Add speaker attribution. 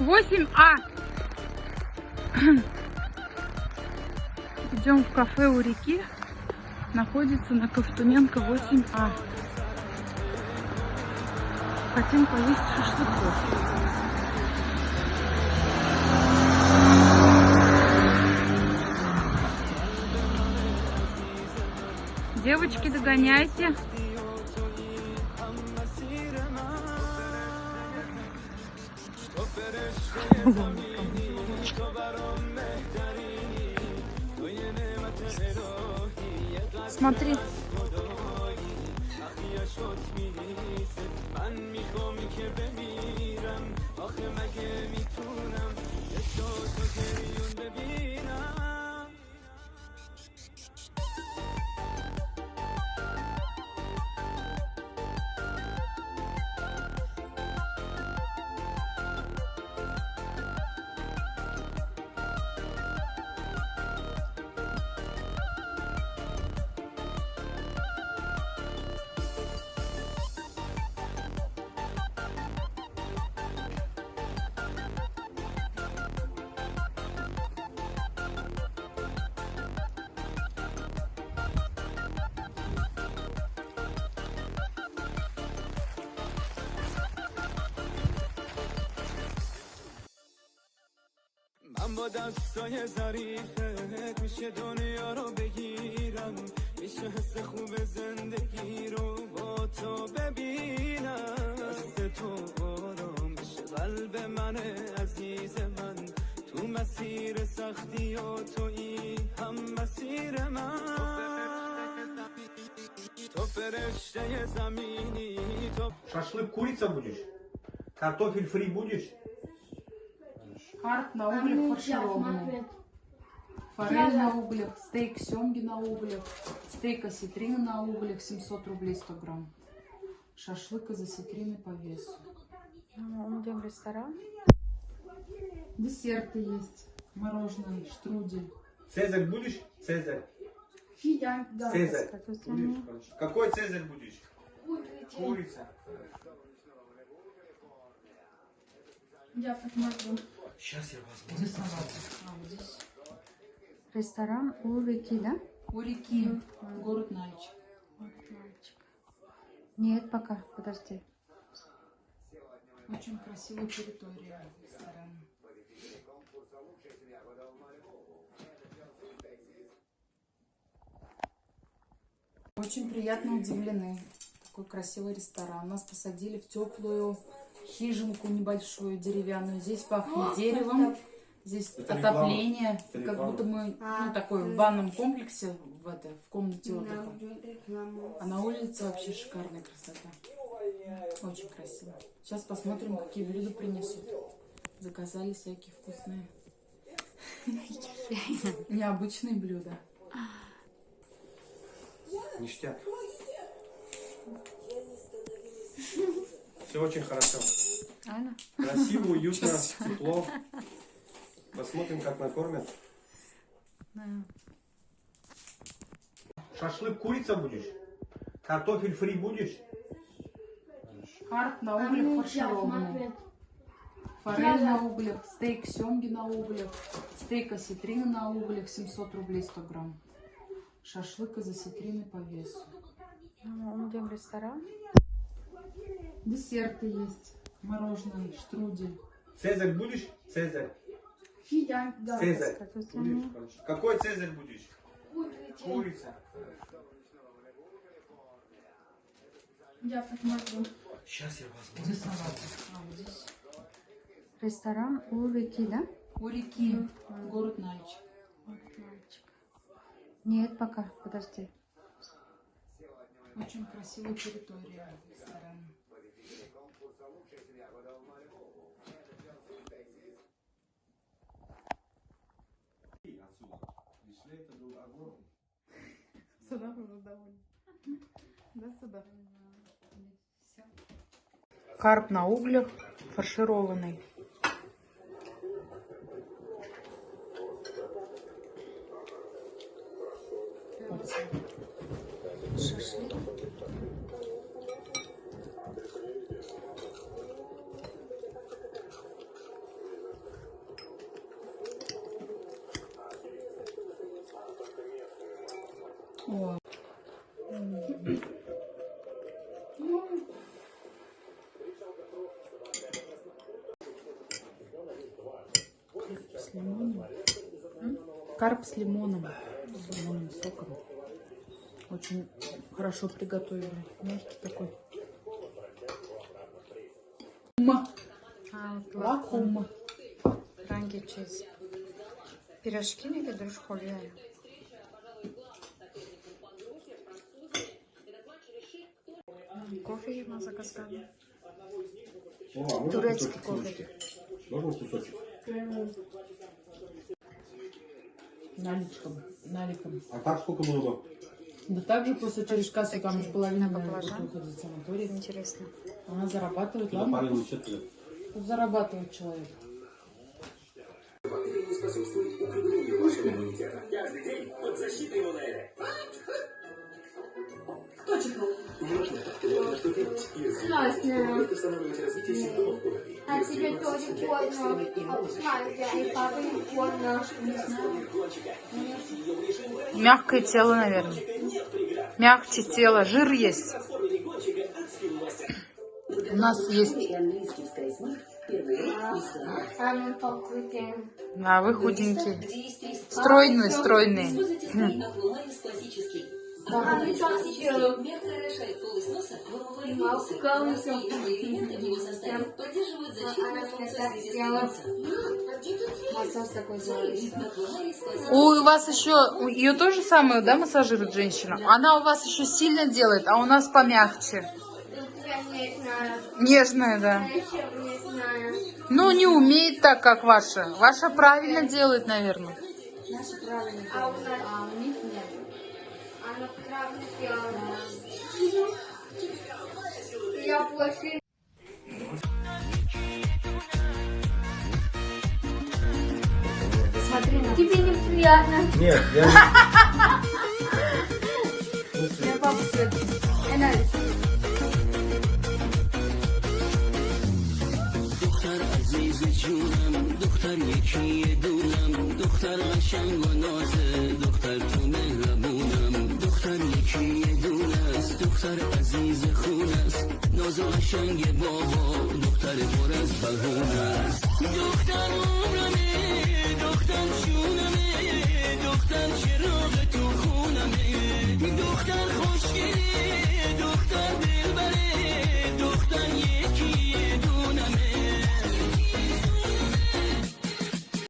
Speaker 1: 8А. Идем в кафе у реки. Находится на Ковтуненко 8А. Хотим поесть шашлыков. Девочки, догоняйте. Смотри.
Speaker 2: من با دستای ظریفت میشه دنیا رو بگیرم میشه حس خوب زندگی رو با تو ببینم دست تو آرام میشه قلب من عزیز من تو مسیر سختی و تویی هم مسیر من تو فرشته زمینی تو
Speaker 3: Шашлык курица будешь? Картофель фри будешь?
Speaker 1: Карп на углях фаршированный. Форель на углях, стейк семги на углях, стейк осетрины на углях 700 рублей 100 грамм. Шашлык из осетрины по весу. Мы идем в ресторан. Десерты есть. Мороженое, штрудель.
Speaker 3: Цезарь будешь? Цезарь.
Speaker 1: Да.
Speaker 3: Цезарь. Будешь? Какой цезарь будешь? Курица.
Speaker 1: Я посмотрю.
Speaker 3: Сейчас я возьму.
Speaker 1: Где салат? Вот здесь.
Speaker 4: Ресторан у реки, да?
Speaker 1: У реки. Город Нальчик.
Speaker 4: Нет, пока, подожди.
Speaker 1: Очень красивая территория ресторана. Очень приятно удивлены. Такой красивый ресторан. Нас посадили в теплую хижинку небольшую, деревянную. Здесь пахнет деревом. Здесь
Speaker 3: Это
Speaker 1: отопление.
Speaker 3: реклама.
Speaker 1: Как будто мы такой в банном комплексе, в комнате отдыха. А на улице вообще шикарная красота. Очень красиво. Сейчас посмотрим, какие блюда принесут. Заказали всякие вкусные, необычные блюда.
Speaker 3: Ништяк. Все очень хорошо.
Speaker 4: Анна?
Speaker 3: Красиво, уютно, тепло. Посмотрим, как накормят.
Speaker 4: Да.
Speaker 3: Шашлык курица будешь? Картофель фри будешь?
Speaker 1: Карп на углях фаршированный. Форель на углях, стейк семги на углях, стейк осетрины на углях 700 рублей 100 грамм. Шашлык из осетрины по весу.
Speaker 4: Мы идем в ресторан.
Speaker 1: Десерты есть. Мороженое, штрудель.
Speaker 3: Цезарь будешь? Цезарь.
Speaker 1: Да.
Speaker 3: Цезарь. Будешь? Какой цезарь будешь? Курица.
Speaker 1: Я посмотрю.
Speaker 3: Сейчас я возьму.
Speaker 1: Где салат? Вот здесь.
Speaker 4: Ресторан у реки, да?
Speaker 1: У реки. Город Нальчик.
Speaker 4: Нет, пока, подожди.
Speaker 1: Очень красивая территория ресторана. Сюда уже довольно. Да, сюда. Карп на углях фаршированный.
Speaker 4: Шашлык.
Speaker 1: О. С лимоном. Карп с лимоном. С лимонным соком. Очень хорошо приготовили. Мягкий такой. Лакум.
Speaker 4: Ранги чиз. Пирожки не ведешь холия. Кофе ему заказали. Турецкий кофе.
Speaker 3: Можно кусочек?
Speaker 1: Наликом.
Speaker 3: А так сколько было?
Speaker 1: Да также просто через кассу там
Speaker 4: Такие
Speaker 1: половина
Speaker 4: на
Speaker 1: наверное,
Speaker 4: баклажан.
Speaker 1: будет выходить в санаторий.
Speaker 4: Интересно.
Speaker 1: Она зарабатывает,
Speaker 3: Туда
Speaker 1: ладно?
Speaker 3: парилось четыре.
Speaker 1: Тут зарабатывает человек.
Speaker 5: Бактерии способствуют укреплению вашего иммунитета. Каждый день под защитой Валеры. Кто чихнул? Неважно, что делать. Это останавливает развитие симптомов крови.
Speaker 6: А тебе тоже больно. Мать, и папа не больно.
Speaker 4: Мягкое тело, наверное. Мягче тело. Жир есть. У нас есть.
Speaker 6: А мы покрутим.
Speaker 4: А вы худенькие. Стройные, стройные.
Speaker 6: А ты что сделал?
Speaker 4: Массаж такой делает. У вас еще, ее тоже самое, да, массажирует женщина? Она у вас еще сильно делает, а у нас помягче.
Speaker 6: Я не знаю.
Speaker 4: Нежная, да.
Speaker 6: Я еще не знаю.
Speaker 4: Ну, не умеет так, как ваша. Ваша правильно делает, наверное.
Speaker 6: Наша правильно делает, а у них нет. Она правильно делает. Я больше... Смотри, тебе неприятно.
Speaker 3: Нет, я
Speaker 6: Я папу свет.
Speaker 2: دختر عزیز جونم دختر یکی دونم دختر قشنگ و نازه دختر تو مهربونم دختر یکی دونه است دختر عزیز خونه است ناز و قشنگ بابا دختر پر از بهونه است دختر عمرمه دختر جونمه دختر چراغ تو خونمه دختر خوش